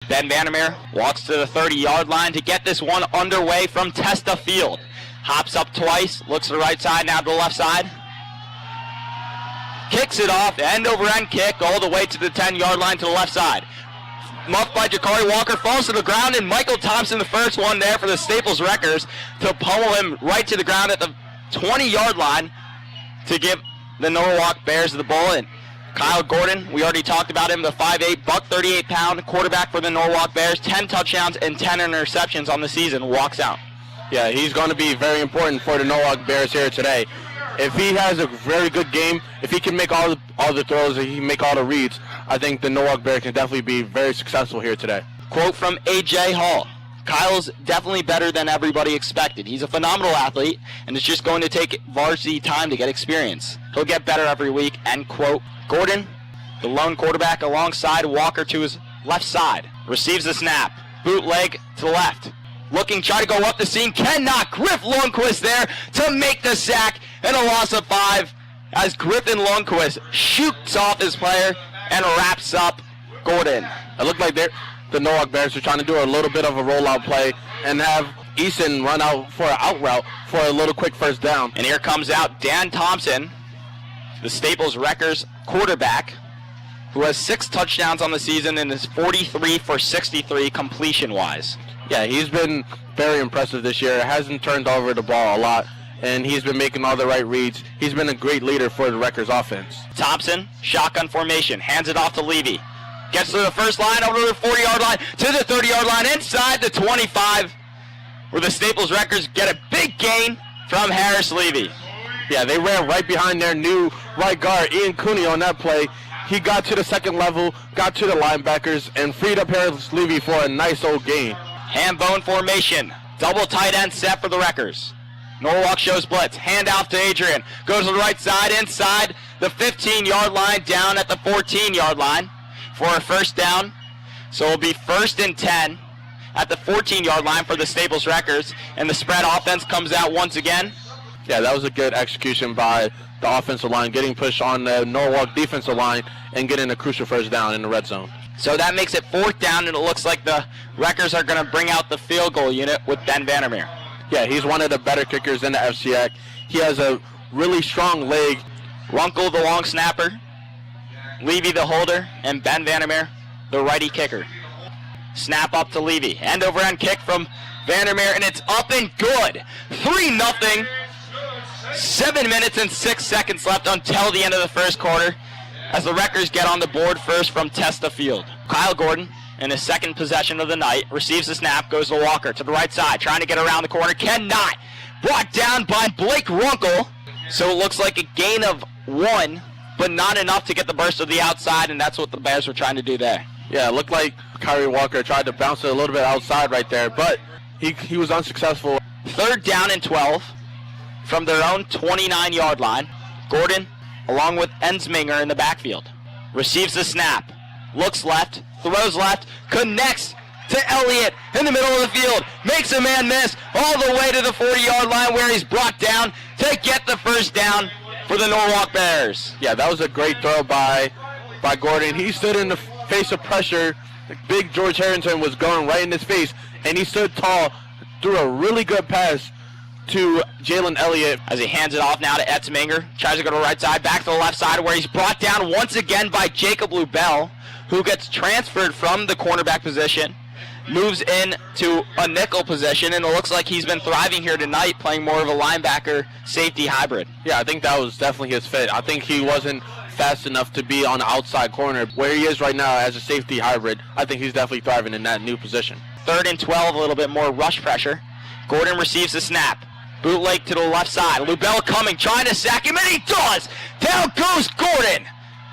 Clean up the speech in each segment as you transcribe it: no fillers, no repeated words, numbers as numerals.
Ben Vandermeer walks to the 30-yard line to get this one underway from Testa Field. Hops up twice, looks to the right side, now to the left side. Kicks it off, end-over-end kick all the way to the 10-yard line to the left side. Muffed by Jakari Walker, falls to the ground, and Michael Thompson, the first one there for the Staples Wreckers, to pummel him right to the ground at the 20-yard line to give the Norwalk Bears the ball. And Kyle Gordon, we already talked about him, the 5'8", 138-pound quarterback for the Norwalk Bears, 10 touchdowns and 10 interceptions on the season, walks out. Yeah, he's going to be very important for the Norwalk Bears here today. If he has a very good game, if he can make all the throws, and he can make all the reads, I think the Norwalk Bears can definitely be very successful here today. Quote from A.J. Hall. Kyle's definitely better than everybody expected. He's a phenomenal athlete, and it's just going to take varsity time to get experience. He'll get better every week, end quote. Gordon, the lone quarterback alongside Walker to his left side, receives the snap. Bootleg to the left. Looking, try to go up the seam, cannot. Griff Lundquist there to make the sack, and a loss of 5 as Griffin Lundquist shoots off his player and wraps up Gordon. It looked like the Norwalk Bears were trying to do a little bit of a rollout play and have Easton run out for an out route for a little quick first down. And here comes out Dan Thompson, the Staples Wreckers quarterback, who has 6 touchdowns on the season and is 43 for 63 completion-wise. Yeah, he's been very impressive this year. Hasn't turned over the ball a lot, and he's been making all the right reads. He's been a great leader for the Wreckers offense. Thompson, shotgun formation, hands it off to Levy. Gets to the first line, over to the 40-yard line, to the 30-yard line, inside the 25, where the Staples Wreckers get a big gain from Harris Levy. Yeah, they ran right behind their new right guard, Ian Cooney, on that play. He got to the second level, got to the linebackers, and freed up Harris Levy for a nice old gain. Ham-bone formation, double tight end set for the Wreckers. Norwalk shows blitz, hand off to Adrian, goes to the right side, inside the 15-yard line, down at the 14-yard line for a first down. So it'll be 1st and 10 at the 14-yard line for the Staples Wreckers, and the spread offense comes out once again. Yeah, that was a good execution by the offensive line, getting pushed on the Norwalk defensive line and getting a crucial first down in the red zone. So that makes it 4th down, and it looks like the Wreckers are going to bring out the field goal unit with Ben Vandermeer. Yeah, he's one of the better kickers in the FCX. He has a really strong leg. Runkle, the long snapper, Levy, the holder, and Ben Vandermeer, the righty kicker. Snap up to Levy. End over end kick from Vandermeer, and it's up and good. 3-0. 7 minutes and 6 seconds left until the end of the first quarter, as the Wreckers get on the board first from Testa Field. Kyle Gordon, in his second possession of the night, receives the snap, goes to Walker to the right side, trying to get around the corner, cannot. Brought down by Blake Runkle, so it looks like a gain of 1, but not enough to get the burst of the outside, and that's what the Bears were trying to do there. Yeah, it looked like Kyrie Walker tried to bounce it a little bit outside right there, but he was unsuccessful. 3rd down and 12 from their own 29-yard line. Gordon, along with Ensminger in the backfield, receives the snap, looks left, throws left, connects to Elliott in the middle of the field, makes a man miss all the way to the 40-yard line, where he's brought down to get the first down for the Norwalk Bears. Yeah, that was a great throw by Gordon. He stood in the face of pressure. Big George Harrington was going right in his face, and he stood tall, threw a really good pass to Jalen Elliott. As he hands it off now to Etzminger, tries to go to the right side, back to the left side, where he's brought down once again by Jacob Lubell, who gets transferred from the cornerback position, moves in to a nickel position, and it looks like he's been thriving here tonight, playing more of a linebacker safety hybrid. Yeah, I think that was definitely his fit. I think he wasn't fast enough to be on the outside corner. Where he is right now as a safety hybrid, I think he's definitely thriving in that new position. 3rd and 12, a little bit more rush pressure. Gordon receives the snap. Bootleg to the left side. Lubell coming, trying to sack him, and he does! Down goes Gordon!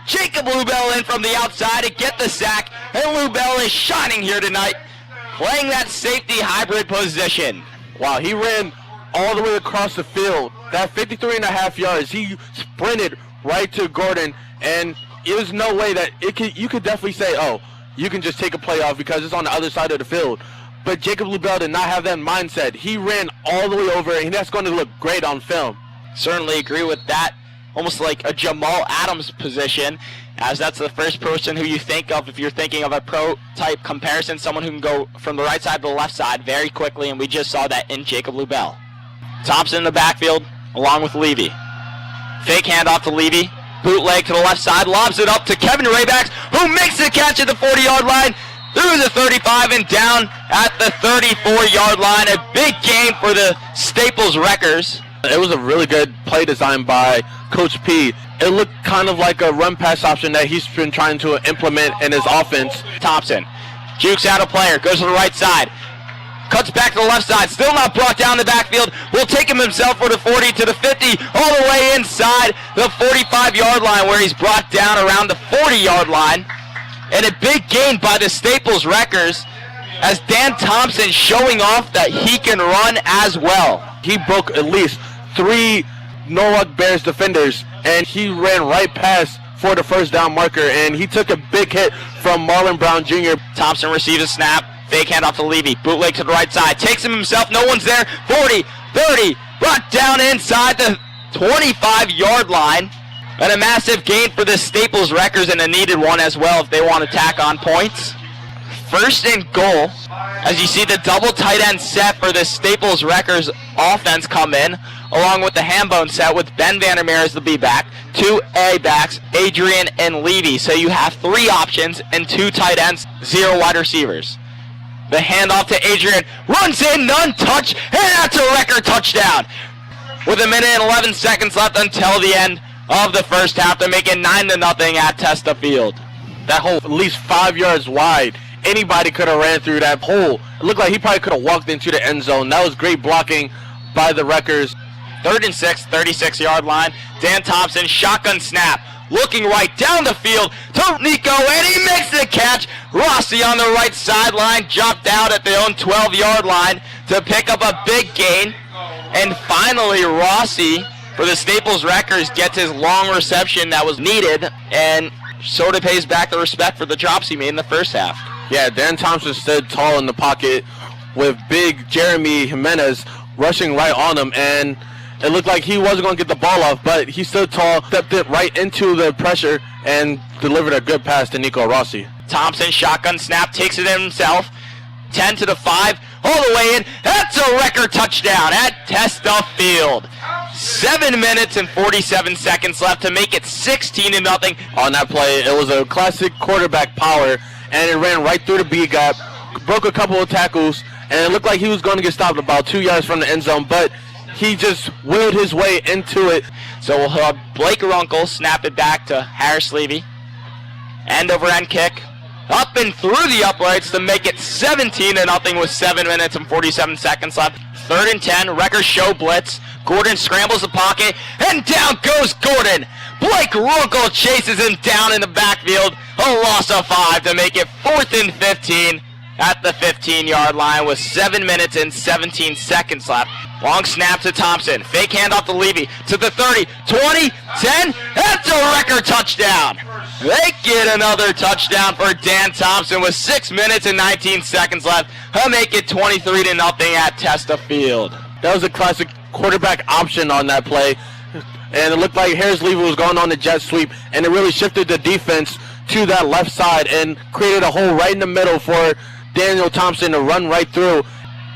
Jacob Lubell in from the outside to get the sack, and Lubell is shining here tonight, playing that safety hybrid position. Wow, he ran all the way across the field. That 53.5 yards, he sprinted right to Gordon, and there's no way that you could definitely say, oh, you can just take a play off because it's on the other side of the field. But Jacob Lubell did not have that mindset. He ran all the way over, and that's going to look great on film. Certainly agree with that. Almost like a Jamal Adams position. as that's the first person who you think of if you're thinking of a pro-type comparison, someone who can go from the right side to the left side very quickly, and we just saw that in Jacob Lubell. Thompson in the backfield, along with Levy. Fake handoff to Levy, bootleg to the left side, lobs it up to Kevin Raybacks, who makes the catch at the 40-yard line, through the 35 and down at the 34-yard line. A big game for the Staples Wreckers. It was a really good play design by Coach P. It looked kind of like a run-pass option that he's been trying to implement in his offense. Thompson jukes out a player, goes to the right side, cuts back to the left side, still not brought down the backfield, will take him himself for the 40 to the 50, all the way inside the 45-yard line where he's brought down around the 40-yard line. And a big gain by the Staples Wreckers as Dan Thompson showing off that he can run as well. He broke at least 3 Norwalk Bears defenders, and he ran right past for the first down marker, and he took a big hit from Marlon Brown Jr. Thompson receives a snap, fake handoff to Levy, bootleg to the right side, takes him himself, no one's there, 40, 30, brought down inside the 25-yard line. And a massive gain for the Staples Wreckers, and a needed one as well if they want to tack on points. First and goal, as you see the double tight end set for the Staples Wreckers offense come in, along with the Hambone set with Ben Vandermeer as the B-back, 2 A-backs, Adrian and Levy. So you have 3 options and 2 tight ends, 0 wide receivers. The handoff to Adrian, runs in, none touch, and that's a Wrecker touchdown. With a minute and 11 seconds left until the end of the first half to make it 9-0 at Testa Field. That hole at least 5 yards wide. Anybody could have ran through that hole. It looked like he probably could have walked into the end zone. That was great blocking by the Wreckers. 3rd and 6, 36-yard line. Dan Thompson, shotgun snap, looking right down the field to Nico, and he makes the catch. Rossi on the right sideline, dropped out at their own 12-yard line to pick up a big gain. And finally, Rossi, for the Staples Wreckers, gets his long reception that was needed and sort of pays back the respect for the drops he made in the first half. Yeah, Dan Thompson stood tall in the pocket with big Jeremy Jimenez rushing right on him, and it looked like he wasn't going to get the ball off, but he stood tall, stepped it right into the pressure, and delivered a good pass to Nico Rossi. Thompson, shotgun snap, takes it in himself. 10 to the 5, all the way in. That's a Wrecker touchdown at Testa Field. 7 minutes and 47 seconds left to make it 16-0. On that play, it was a classic quarterback power, and it ran right through the B gap, broke a couple of tackles, and it looked like he was going to get stopped about 2 yards from the end zone, but he just willed his way into it. So we'll have Blake Runkle snap it back to Harris Levy. End over end kick. Up and through the uprights to make it 17-0 with 7 minutes and 47 seconds left. 3rd and 10, Wreckers show blitz. Gordon scrambles the pocket, and down goes Gordon. Blake Runkle chases him down in the backfield. A loss of 5 to make it 4th and 15 at the 15-yard line with 7 minutes and 17 seconds left. Long snap to Thompson. Fake handoff to Levy to the 30, 20, 10. That's a Wrecker touchdown. They get another touchdown for Dan Thompson with 6 minutes and 19 seconds left. He'll make it 23-0 at Testa Field. That was a classic quarterback option on that play, and it looked like Harris Levy was going on the jet sweep, and it really shifted the defense to that left side and created a hole right in the middle for Daniel Thompson to run right through.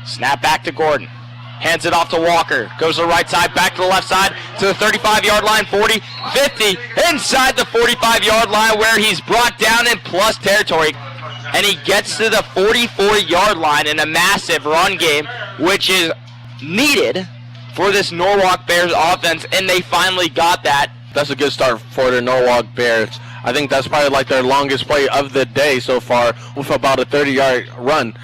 Snap back to Gordon. Hands it off to Walker. Goes to the right side, back to the left side, to the 35-yard line, 40, 50, inside the 45-yard line where he's brought down in plus territory. And he gets to the 44-yard line in a massive run game, which is needed for this Norwalk Bears offense, and they finally got that. That's a good start for the Norwalk Bears. I think that's probably like their longest play of the day so far, with about a 30-yard run.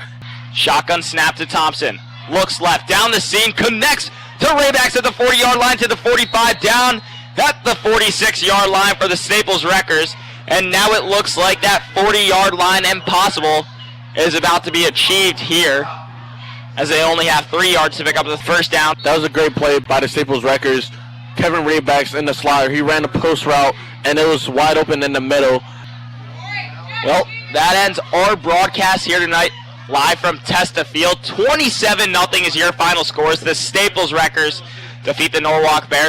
Shotgun snap to Thompson. Looks left, down the seam, connects to Raybacks at the 40-yard line, to the 45, down at the 46-yard line for the Staples Wreckers. And now it looks like that 40-yard line impossible is about to be achieved here, as they only have 3 yards to pick up the first down. That was a great play by the Staples Wreckers. Kevin Raybacks in the slider. He ran a post route, and it was wide open in the middle. Well, that ends our broadcast here tonight, live from Testa Field. 27-0 is your final scores. The Staples Wreckers defeat the Norwalk Bears.